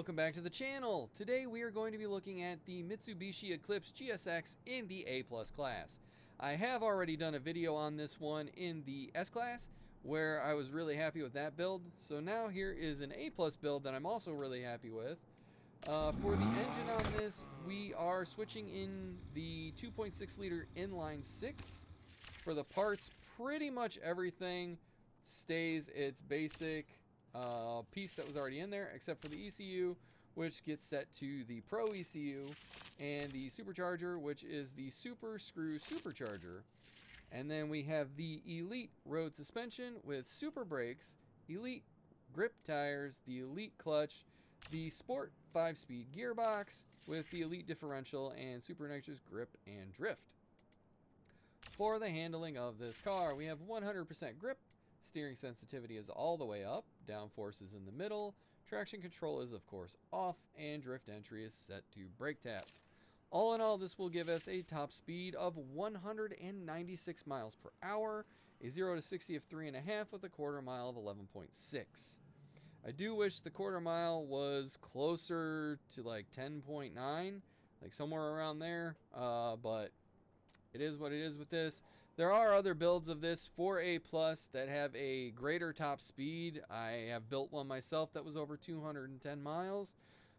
welcome back to the channel. Today we are going to be looking at the Mitsubishi Eclipse GSX in the A+ class. I have already done a video on this one in the S class where I was really happy with that build. So now here is an A+ build that I'm also really happy with. For the engine on this, we are switching in the 2.6 liter inline 6. For the parts, pretty much everything stays its basic piece that was already in there, except for the ECU, which gets set to the Pro ECU, and the supercharger, which is the Super Screw Supercharger. And then we have the Elite road suspension with super brakes, Elite grip tires, the Elite clutch, the Sport 5-speed gearbox with the Elite differential, and Super Nitrous grip and drift. For the handling of this car, we have 100% grip. Steering sensitivity is all the way up, downforce is in the middle, traction control is of course off, and drift entry is set to brake tap. All in all, this will give us a top speed of 196 miles per hour, a 0 to 60 of 3.5 with a quarter mile of 11.6. I do wish the quarter mile was closer to like 10.9, like somewhere around there, but it is what it is with this. There are other builds of this for A+ that have a greater top speed. I have built one myself that was over 210 miles.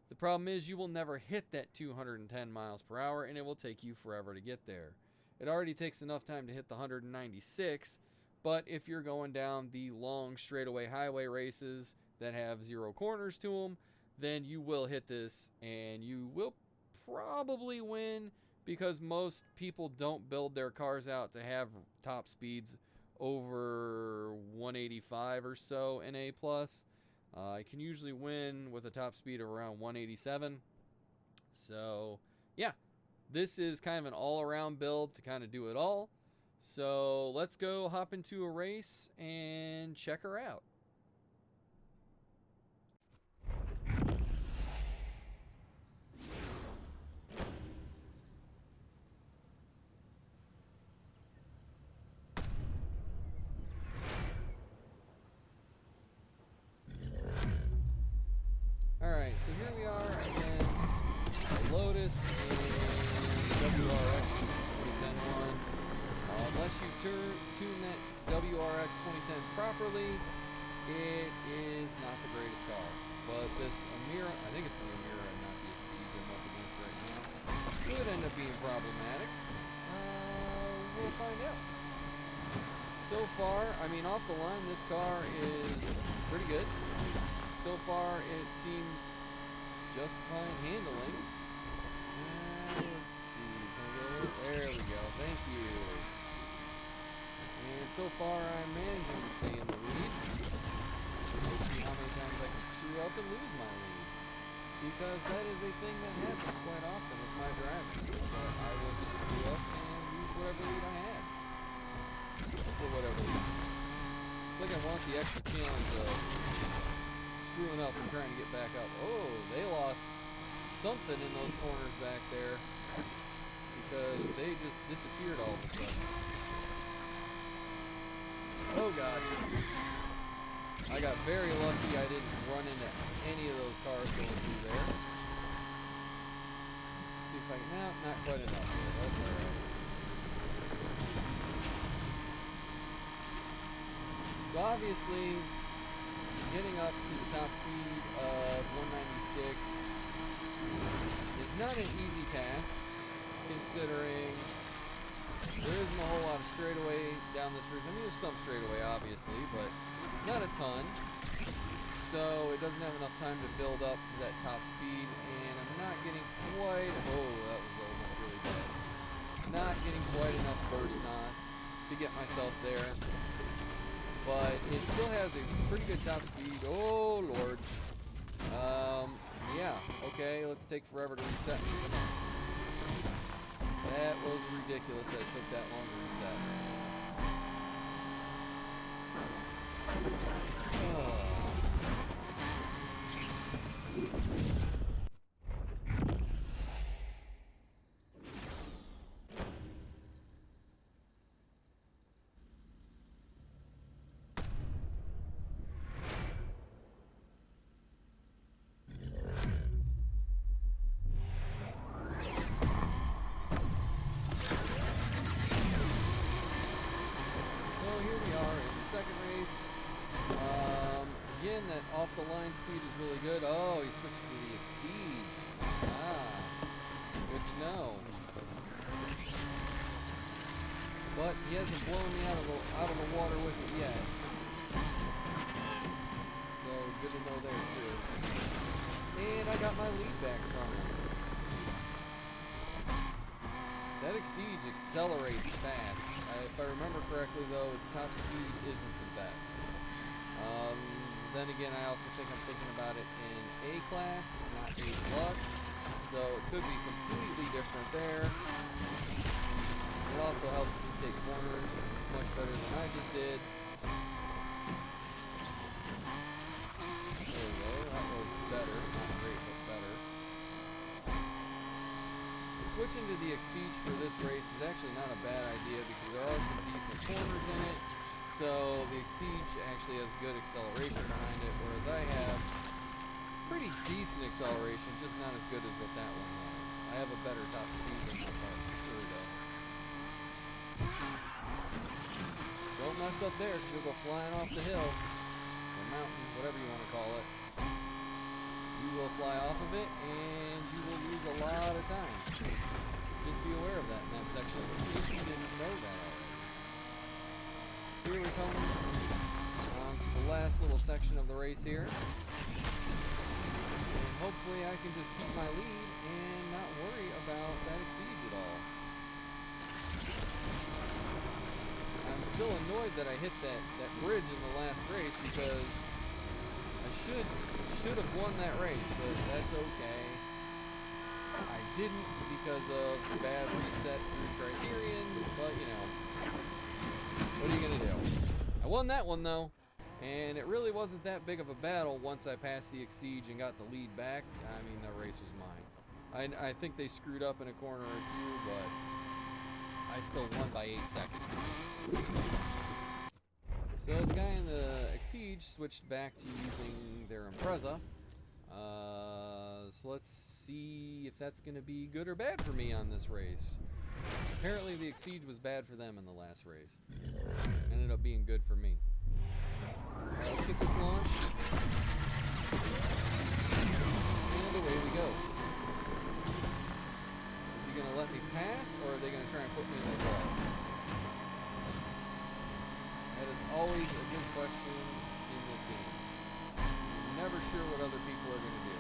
The problem is you will never hit that 210 miles per hour, and it will take you forever to get there. It already takes enough time to hit the 196, but if you're going down the long straightaway highway races that have 0 corners to them, then you will hit this, and you will probably win, because most people don't build their cars out to have top speeds over 185 or so in A+. I can usually win with a top speed of around 187. So, yeah, this is kind of an all-around build to kind of do it all. So, let's go hop into a race and check her out. Alright, so here we are against a Lotus and WRX 2010 one. Unless you tune that WRX 2010 properly, it is not the greatest car. But this Amira, I think it's the Amira and not the Exceed I'm up against right now, could end up being problematic. We'll find out. So far, I mean, off the line, this car is pretty good. So far, it seems just fine handling. Let's see. There we go. Thank you. And so far, I'm managing to stay in the lead. We'll see how many times I can screw up and lose my lead, because that is a thing that happens quite often with my driving. But I will just screw up and lose whatever lead I had. For whatever reason. It's like I want the extra challenge of screwing up and trying to get back up. Oh, they lost something in those corners back there, because they just disappeared all of a sudden. Oh god. I got very lucky I didn't run into any of those cars going through there. See if I can, no, not quite enough here. That's alright. So obviously, getting up to the top speed of 196 is not an easy task, considering there isn't a whole lot of straightaway down this route. I mean, there's some straightaway, obviously, but not a ton. So it doesn't have enough time to build up to that top speed, and I'm not getting quite, oh, that was almost really bad. Not getting quite enough burst NOS to get myself there. But it still has a pretty good top speed. Oh, Lord. Yeah. Okay, let's take forever to reset. That was ridiculous that it took that long to reset. here we are in the second race. Again, that off-the-line speed is really good. Oh, he switched to the Exceed. Ah, good to know. But he hasn't blown me out of the water with it yet. So good to know there too. And I got my lead back from him. That Exceed accelerates fast. If I remember correctly though, its top speed isn't the best. Then again, I also think I'm thinking about it in A class, not A plus. So it could be completely different there. It also helps if you take corners much better than I just did. There we go, that was better. Not great, but better. So switching to the Exceed for this race is actually not a bad idea because there are some decent corners in it. So the Exceed actually has good acceleration behind it, whereas I have pretty decent acceleration, just not as good as what that one has. I have a better top speed than my car, for sure though. Don't mess up there, because you'll go flying off the hill, or mountain, whatever you want to call it. You will fly off of it, and you will lose a lot of time. Just be aware of that in that section, if you didn't know that already. So here we come on to the last little section of the race here. And hopefully I can just keep my lead and not worry about that Exceed at all. I'm still annoyed that I hit that bridge in the last race because I should have won that race, but that's okay. I didn't because of bad reset through Criterion, but you know, what are you gonna do? I won that one though, and it really wasn't that big of a battle once I passed the Exceed and got the lead back. I mean, the race was mine. I think they screwed up in a corner or two, but I still won by 8 seconds. So the guy in the Exceed switched back to using their Impreza. So let's see if that's going to be good or bad for me on this race. Apparently the Exceed was bad for them in the last race. Ended up being good for me. Let's get this launch. And away we go. Is he going to let me pass, or are they going to try and put me in the wall? That is always a good question in this game. You're never sure what other people are going to do.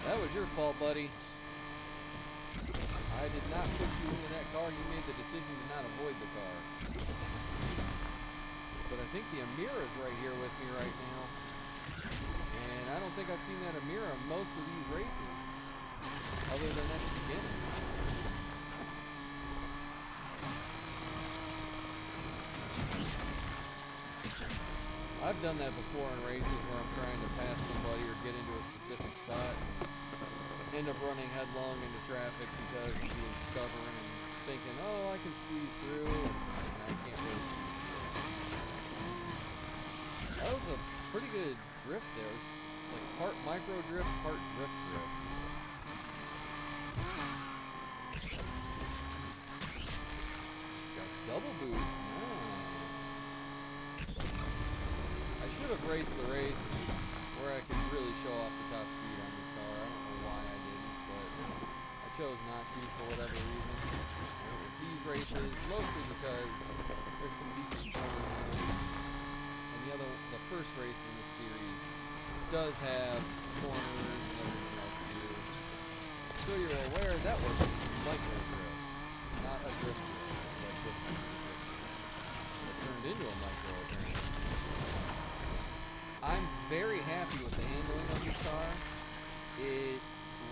That was your fault, buddy. I did not push you into that car. You made the decision to not avoid the car. But I think the Amira's right here with me right now. And I don't think I've seen that Amira most of these races. Other than at the beginning. I've done that before in races where I'm trying to pass somebody or get into a specific spot. End up running headlong into traffic because I'm being stubborn and thinking, oh, I can squeeze through, and I can't really squeeze through. That was a pretty good drift there. It was like part micro drift, part drift. Got double boost, nice. I should have raced the race where I could really show off the top speed on this car. I don't know why I didn't, but I chose not to for whatever reason. These races, mostly because there's some decent corners in them. And the first race in this series does have corners and everything else too. So you're aware that was a micro drift, not a drift like this one. It turned into a micro apparently. I'm very happy with the handling of this car. It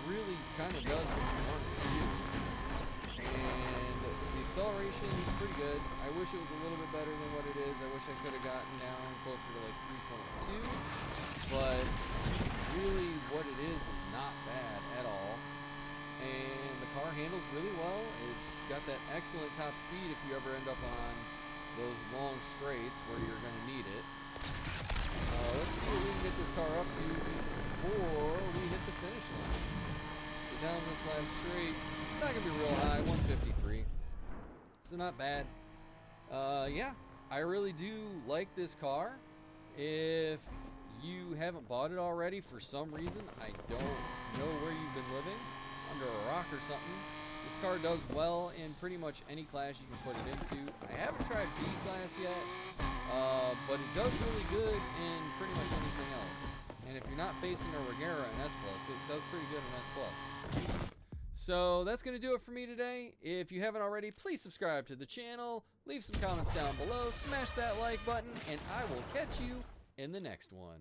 really kind of does what you want it to do. And the acceleration is pretty good. I wish it was a little bit better than what it is. I wish I could have gotten down closer to like 3.2. But really what it is not bad at all. And the car handles really well. It's got that excellent top speed if you ever end up on those long straights where you're going to need it. Let's see what we can get this car up to before we hit the finish line. So Get down this last straight. It's not gonna be real high, 153. So not bad. Yeah, I really do like this car. If you haven't bought it already for some reason, I don't know where you've been living, under a rock or something. This car does well in pretty much any class you can put it into. I haven't tried B class yet, but it does really good in pretty much anything else. And if you're not facing a Regera in S+, it does pretty good in S+. So that's going to do it for me today. If you haven't already, please subscribe to the channel, leave some comments down below, smash that like button, and I will catch you in the next one.